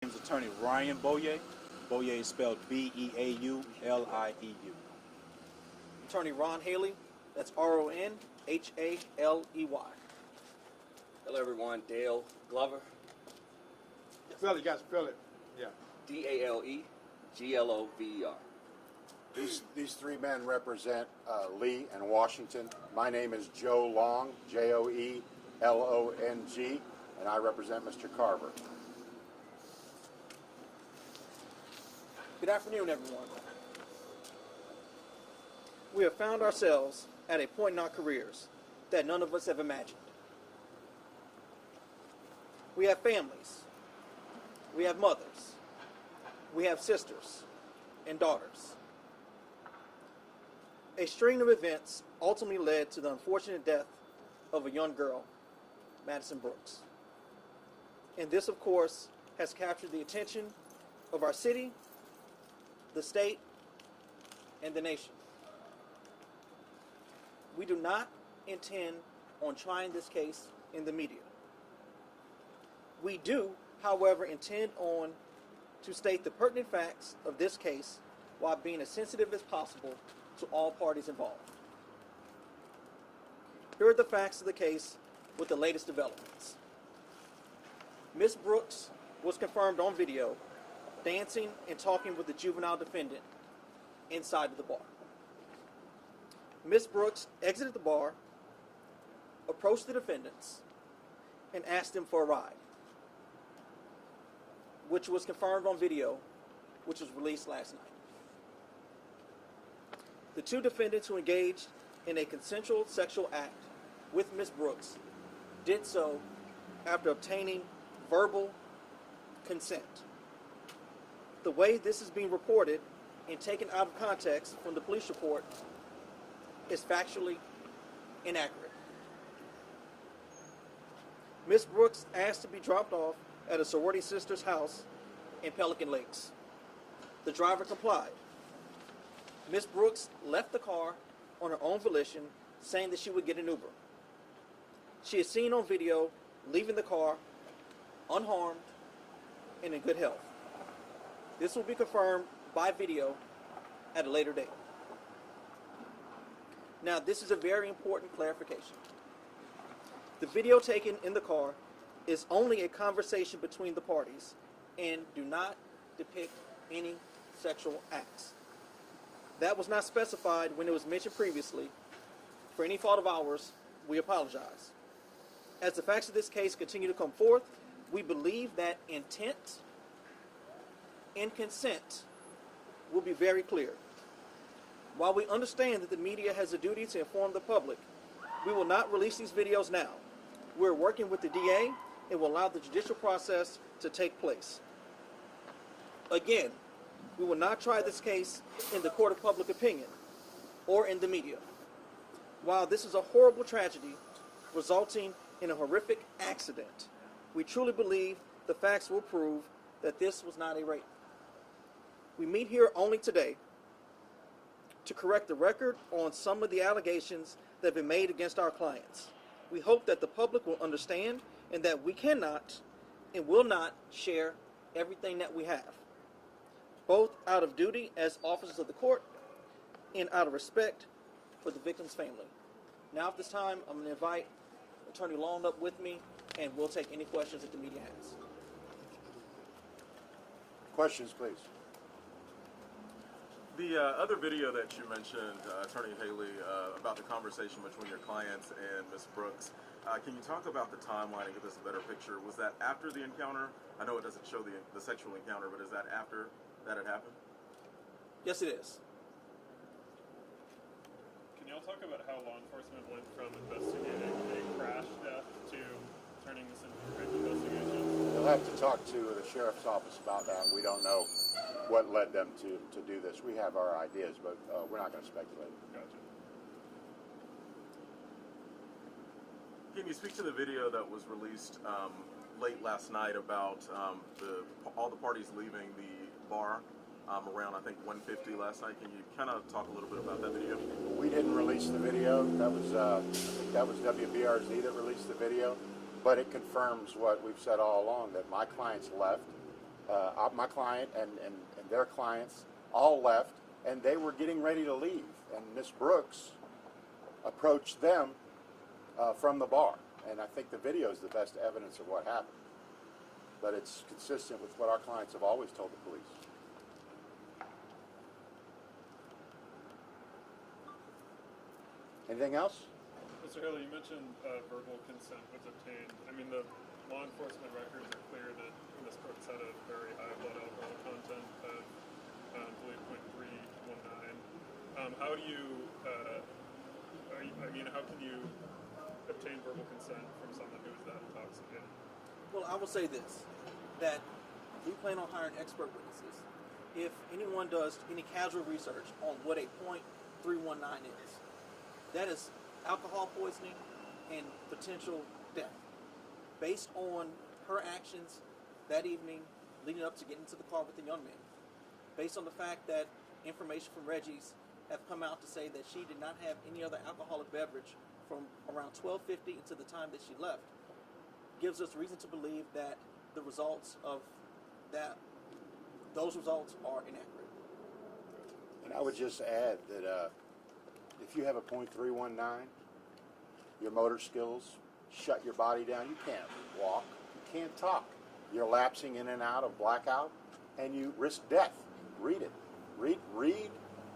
name is Attorney Ryan Boye. Boye is spelled Beaulieu. Attorney Ron Haley, that's Ronhaley. Hello everyone, Dale Glover. Spell it, you guys spell it. Yeah. DaleGlover. These three men represent Lee and Washington. My name is Joe Long, Joelong, and I represent Mr. Carver. Good afternoon, everyone. We have found ourselves at a point in our careers that none of us have imagined. We have families. We have mothers. We have sisters and daughters. A string of events ultimately led to the unfortunate death of a young girl, Madison Brooks. And this, of course, has captured the attention of our city, the state, and the nation. We do not intend on trying this case in the media. We do, however, intend on to state the pertinent facts of this case while being as sensitive as possible to all parties involved. Here are the facts of the case with the latest developments. Ms. Brooks was confirmed on video dancing and talking with the juvenile defendant inside of the bar. Ms. Brooks exited the bar, approached the defendants, and asked them for a ride, which was confirmed on video, which was released last night. The two defendants who engaged in a consensual sexual act with Ms. Brooks did so after obtaining verbal consent. The way this is being reported and taken out of context from the police report is factually inaccurate. Ms. Brooks asked to be dropped off at a sorority sister's house in Pelican Lakes. The driver complied. Ms. Brooks left the car on her own volition, saying that she would get an Uber. She is seen on video leaving the car unharmed and in good health. This will be confirmed by video at a later date. Now, this is a very important clarification. The video taken in the car is only a conversation between the parties and do not depict any sexual acts. That was not specified when it was mentioned previously. For any fault of ours, we apologize. As the facts of this case continue to come forth, we believe that intent and consent will be very clear. While we understand that the media has a duty to inform the public, we will not release these videos now. We're working with the DA and will allow the judicial process to take place. Again, we will not try this case in the court of public opinion or in the media. While this is a horrible tragedy resulting in a horrific accident, we truly believe the facts will prove that this was not a rape. We meet here only today to correct the record on some of the allegations that have been made against our clients. We hope that the public will understand and that we cannot and will not share everything that we have, both out of duty as officers of the court and out of respect for the victim's family. Now at this time, I'm going to invite Attorney Long up with me, and we'll take any questions that the media has. Questions, please. The other video that you mentioned, Attorney Haley, about the conversation between your clients and Ms. Brooks, can you talk about the timeline and give us a better picture? Was that after the encounter? I know it doesn't show the sexual encounter, but is that after that had happened? Yes, it is. Can y'all talk about how law enforcement went from investigating a crash death to turning this into a rape investigation? You'll have to talk to the sheriff's office about that. We don't know what led them to do this. We have our ideas, but we're not going to speculate. Gotcha. Can you speak to the video that was released late last night about all the parties leaving the bar around, I think, 1:50 last night? Can you kind of talk a little bit about that video? We didn't release the video. That was WBRZ that released the video, but it confirms what we've said all along, that my clients left my client and their clients all left, and they were getting ready to leave. And Miss Brooks approached them from the bar. And I think the video is the best evidence of what happened. But it's consistent with what our clients have always told the police. Anything else? Mr. Haley, you mentioned verbal consent was obtained. I mean, the law enforcement records are clear that Ms. Brooks had a very high blood alcohol content of, I believe, 0.319. How do you, how can you obtain verbal consent from someone who is that intoxicated? Well, I will say this, that we plan on hiring expert witnesses. If anyone does any casual research on what a .319 is, that is alcohol poisoning and potential death. Based on her actions that evening leading up to getting into the car with the young man, based on the fact that information from Reggie's have come out to say that she did not have any other alcoholic beverage from around 12:50 until the time that she left, gives us reason to believe that the results of those results are inaccurate. And I would just add that if you have a .319, your motor skills shut your body down. You can't walk. You can't talk. You're lapsing in and out of blackout, and you risk death. Read it. Read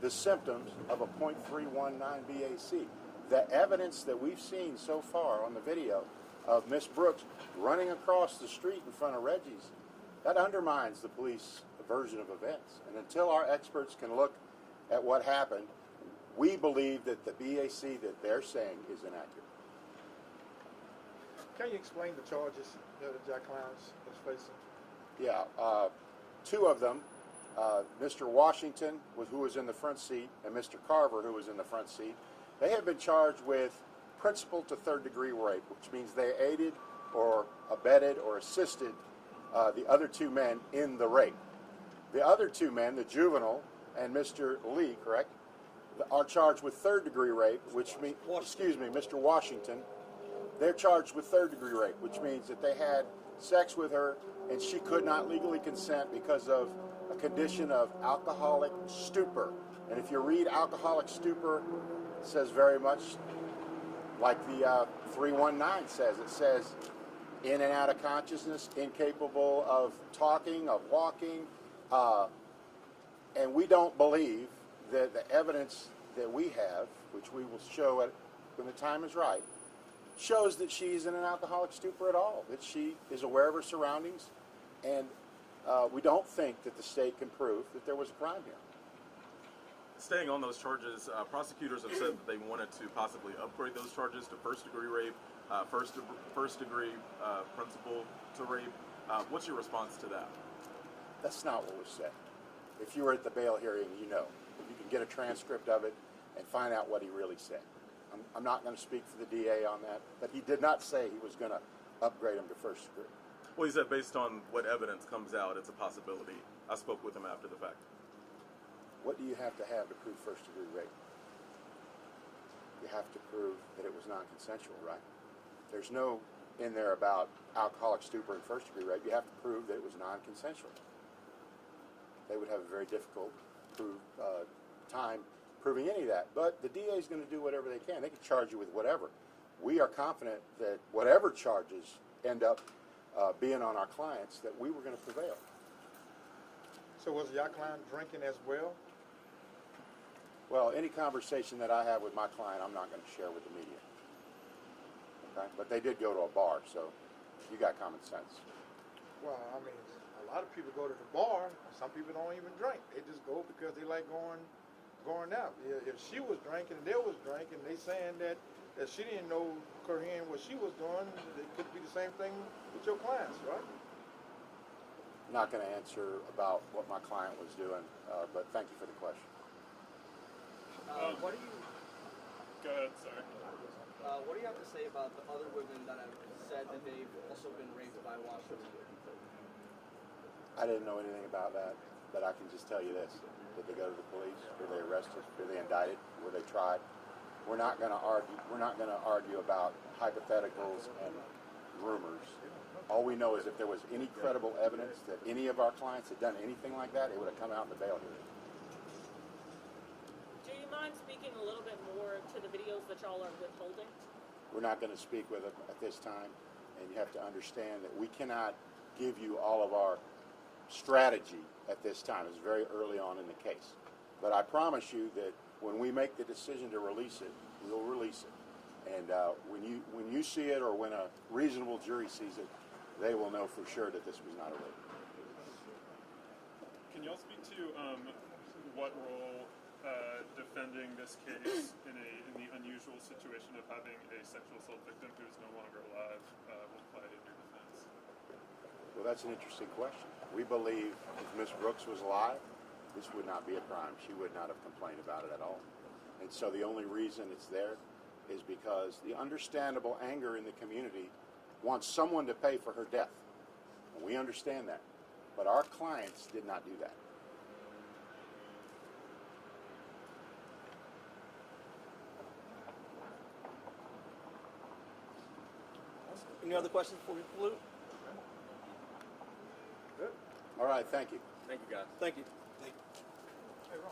the symptoms of a .319 BAC. The evidence that we've seen so far on the video of Miss Brooks running across the street in front of Reggie's, that undermines the police version of events. And until our experts can look at what happened, we believe that the BAC that they're saying is inaccurate. Can you explain the charges that Jack Clowns is facing? Yeah, two of them, Mr. Washington, who was in the front seat, and Mr. Carver, who was in the front seat, they have been charged with principal to third-degree rape, which means they aided or abetted or assisted the other two men in the rape. The other two men, the juvenile and Mr. Lee, correct, are charged with third-degree rape, which means, Mr. Washington, they're charged with third-degree rape, which means that they had sex with her and she could not legally consent because of a condition of alcoholic stupor. And if you read alcoholic stupor, it says very much like the 319 says. It says in and out of consciousness, incapable of talking, of walking, and we don't believe that the evidence that we have, which we will show when the time is right, shows that she's in an alcoholic stupor at all, that she is aware of her surroundings, and we don't think that the state can prove that there was a crime here. Staying on those charges, prosecutors have said that they wanted to possibly upgrade those charges to first-degree rape, first-degree principal to rape. What's your response to that? That's not what was said. If you were at the bail hearing, you know. You can get a transcript of it and find out what he really said. I'm not going to speak for the DA on that, but he did not say he was going to upgrade him to first degree. Well, he said based on what evidence comes out, it's a possibility. I spoke with him after the fact. What do you have to prove first-degree rape? You have to prove that it was non-consensual, right? There's no in there about alcoholic stupor and first-degree rape. You have to prove that it was non-consensual. They would have a very difficult time proving any of that. But the DA is going to do whatever they can. They can charge you with whatever. We are confident that whatever charges end up being on our clients, that we were going to prevail. So was Yakline drinking as well? Well, any conversation that I have with my client, I'm not going to share with the media. Okay? But they did go to a bar, so you got common sense. Well, I mean, a lot of people go to the bar. Some people don't even drink. They just go because they like going out. If she was drinking and they was drinking, they saying that she didn't know coherent what she was doing, it could be the same thing with your clients, right? I'm not going to answer about what my client was doing, but thank you for the question. What do you? Go ahead, sorry. What do you have to say about the other women that have said that they've also been raped by Washington? I didn't know anything about that, but I can just tell you this: did they go to the police? Were they arrested? Were they indicted? Were they tried? We're not going to argue. We're not going to argue about hypotheticals and rumors. All we know is if there was any credible evidence that any of our clients had done anything like that, it would have come out in the bail hearing. Do you mind speaking a little bit more to the videos that y'all are withholding? We're not going to speak with them at this time, and you have to understand that we cannot give you all of our strategy at this time. It's very early on in the case. But I promise you that when we make the decision to release it, we'll release it. And when you see it, or when a reasonable jury sees it, they will know for sure that this was not a rape. Can y'all speak to what role defending this case in the unusual situation of having a sexual assault victim who is no longer alive will play in your defense? Well, that's an interesting question. We believe if Ms. Brooks was alive, this would not be a crime. She would not have complained about it at all. And so the only reason it's there is because the understandable anger in the community wants someone to pay for her death. And we understand that. But our clients did not do that. Any other questions before we conclude? All right, thank you. Thank you, guys. Thank you. Hey, Ron.